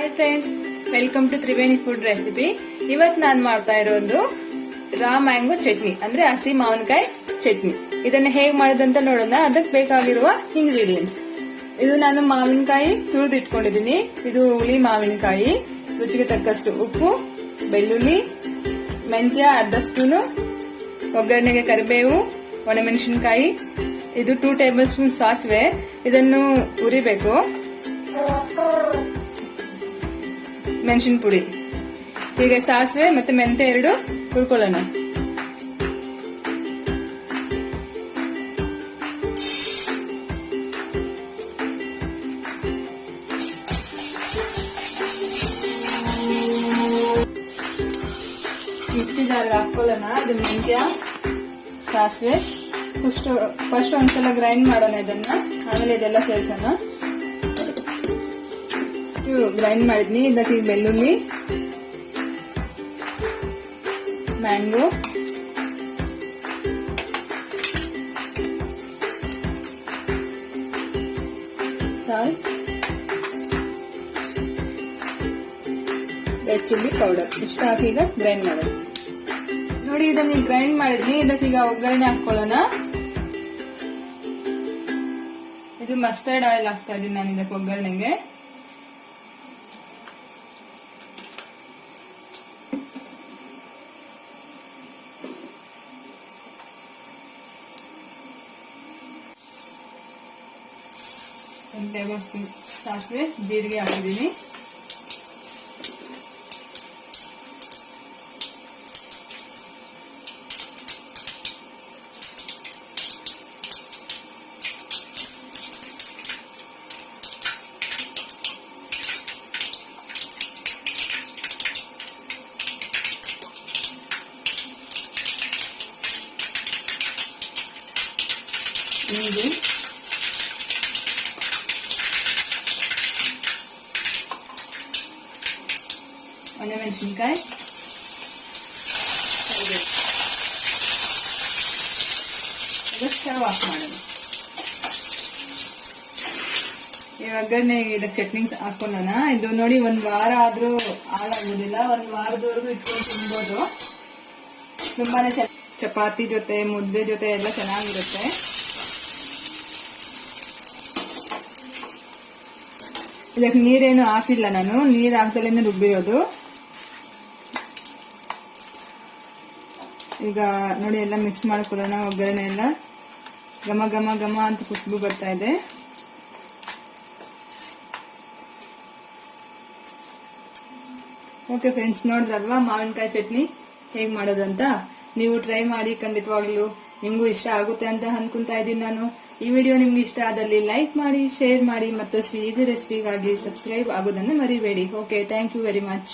Hi friends, welcome to Triveni food recipe. ಇವತ್ತು ನಾನು ಮಾಡ್ತಾ ಇರೋದು ರಾ ಮ್ಯಾಂಗೋ ಚಟ್ನಿ, ಅಂದ್ರೆ ಹಸಿ ಮಾವಿನಕಾಯಿ ಚಟ್ನಿ. ಇದನ್ನ ಹೇಗ್ ಮಾಡೋದಂತ ನೋಡೋಣ. ಅದಕ್ಕೆ ಬೇಕಾಗಿರುವ ಇಂಗ್ರೀಡಿಯೆಂಟ್ಸ್: ಇದು ನಾನು ಮಾವಿನಕಾಯಿ ತುರಿದು ಇಟ್ಕೊಂಡಿದ್ದೀನಿ. ಇದು ಹುಳಿ ಮಾವಿನಕಾಯಿ, ರುಚಿಗೆ ತಕ್ಕಷ್ಟು ಉಪ್ಪು, ಬೆಳ್ಳುಳ್ಳಿ, ಮೆಂತ್ಯ ಅರ್ಧ ಸ್ಪೂನು, ಒಗ್ಗರಣೆಗೆ ಕರಿಬೇವು, ಒಣಮೆಣಸಿನಕಾಯಿ, ಇದು 2 ಟೇಬಲ್ ಸ್ಪೂನ್ ಸಾಸಿವೆ. ಇದನ್ನು ಹುರಿಬೇಕು. ಮೆಣಸಿನ ಪುಡಿ, ಹೀಗೆ ಸಾಸಿವೆ ಮತ್ತೆ ಮೆಂತ್ಯ ಎರಡು ಹುರ್ಕೊಳ್ಳೋಣ. ಮಿಕ್ಸಿ ಜಾರ್ಗೆ ಹಾಕೊಳ್ಳೋಣ. ಅದು ಮೆಂತ್ಯ, ಸಾಸಿವೆ ಫಸ್ಟ್ ಒಂದ್ಸಲ ಗ್ರೈಂಡ್ ಮಾಡೋಣ ಇದನ್ನ, ಆಮೇಲೆ ಇದೆಲ್ಲ ಸೇರಿಸೋಣ. ಗ್ರೈಂಡ್ ಮಾಡಿದ್ನಿ. ಇದಕ್ಕೆ ಬೆಳ್ಳುಳ್ಳಿ, mango, salt, red chilli powder ಇಷ್ಟ ಹಾಕಿ ಈಗ ಗ್ರೈಂಡ್ ಮಾಡೋಣ. ನೋಡಿ, ಇದನ್ನ ಗ್ರೈಂಡ್ ಮಾಡಿದ್ನಿ. ಇದಕ್ಕೀಗ ಒಗ್ಗರಣೆ ಹಾಕೊಳ್ಳೋಣ. ಇದು ಮಸ್ಟರ್ಡ್ ಆಯಿಲ್ ಹಾಕ್ತಾ ಇದೀನಿ ನಾನು ಇದಕ್ಕೆ ಒಗ್ಗರಣೆಗೆ. ಒಂದು ಟೇಬಲ್ ಸ್ಪೂನ್ ಸಾಸಿವೆ, ಜೀರಿಗೆ ಹಾಕಿದ್ದೀನಿ. ನೀರು, ಒಣಮೆಣಸಿನಕಾಯಿ, ಸ್ಟವ್ ಆಫ್ ಮಾಡೋಣ. ಈ ಒಗ್ಗರಣೆ ಇದಕ್ಕೆ ಚಟ್ನಿ ಹಾಕೊಳ್ಳೋಣ. ಇದು ನೋಡಿ, 1 ವಾರ ಆದ್ರೂ ಹಾಳಾಗೋದಿಲ್ಲ. 1 ವಾರದವರೆಗೂ ಇಟ್ಕೊಂಡು ತಿನ್ಬೋದು. ತುಂಬಾನೇ ಚಪಾತಿ ಜೊತೆ, ಮುದ್ದೆ ಜೊತೆ ಎಲ್ಲ ಚೆನ್ನಾಗಿರುತ್ತೆ. ಇದಕ್ಕೆ ನೀರೇನು ಹಾಕಿಲ್ಲ ನಾನು, ನೀರ್ ಹಾಕ್ದಲೇನೆ ರುಬ್ಬಿರೋದು. ಈಗ ನೋಡಿ, ಎಲ್ಲ ಮಿಕ್ಸ್ ಮಾಡ್ಕೊಳ್ಳೋಣ. ಒಗ್ಗರಣೆ ಎಲ್ಲ ಘಮ ಘಮ ಘಮ ಅಂತ ಖುಷ್ಬು ಬರ್ತಾ ಇದೆ. ಓಕೆ ಫ್ರೆಂಡ್ಸ್, ನೋಡಿದ್ರಲ್ವಾ ಮಾವಿನಕಾಯಿ ಚಟ್ನಿ ಹೇಗ್ ಮಾಡೋದಂತ. ನೀವು ಟ್ರೈ ಮಾಡಿ, ಖಂಡಿತವಾಗ್ಲೂ ನಿಮ್ಗೂ ಇಷ್ಟ ಆಗುತ್ತೆ ಅಂತ ಅನ್ಕೊಂತಾ ಇದ್ದೀನಿ ನಾನು. ಈ ವಿಡಿಯೋ ನಿಮ್ಗೆ ಇಷ್ಟ ಆದಲ್ಲಿ ಲೈಕ್ ಮಾಡಿ, ಶೇರ್ ಮಾಡಿ, ಮತ್ತಷ್ಟು ಈಸಿ ರೆಸಿಪಿಗಾಗಿ ಸಬ್ಸ್ಕ್ರೈಬ್ ಆಗೋದನ್ನು ಮರಿಬೇಡಿ. Okay, thank you very much.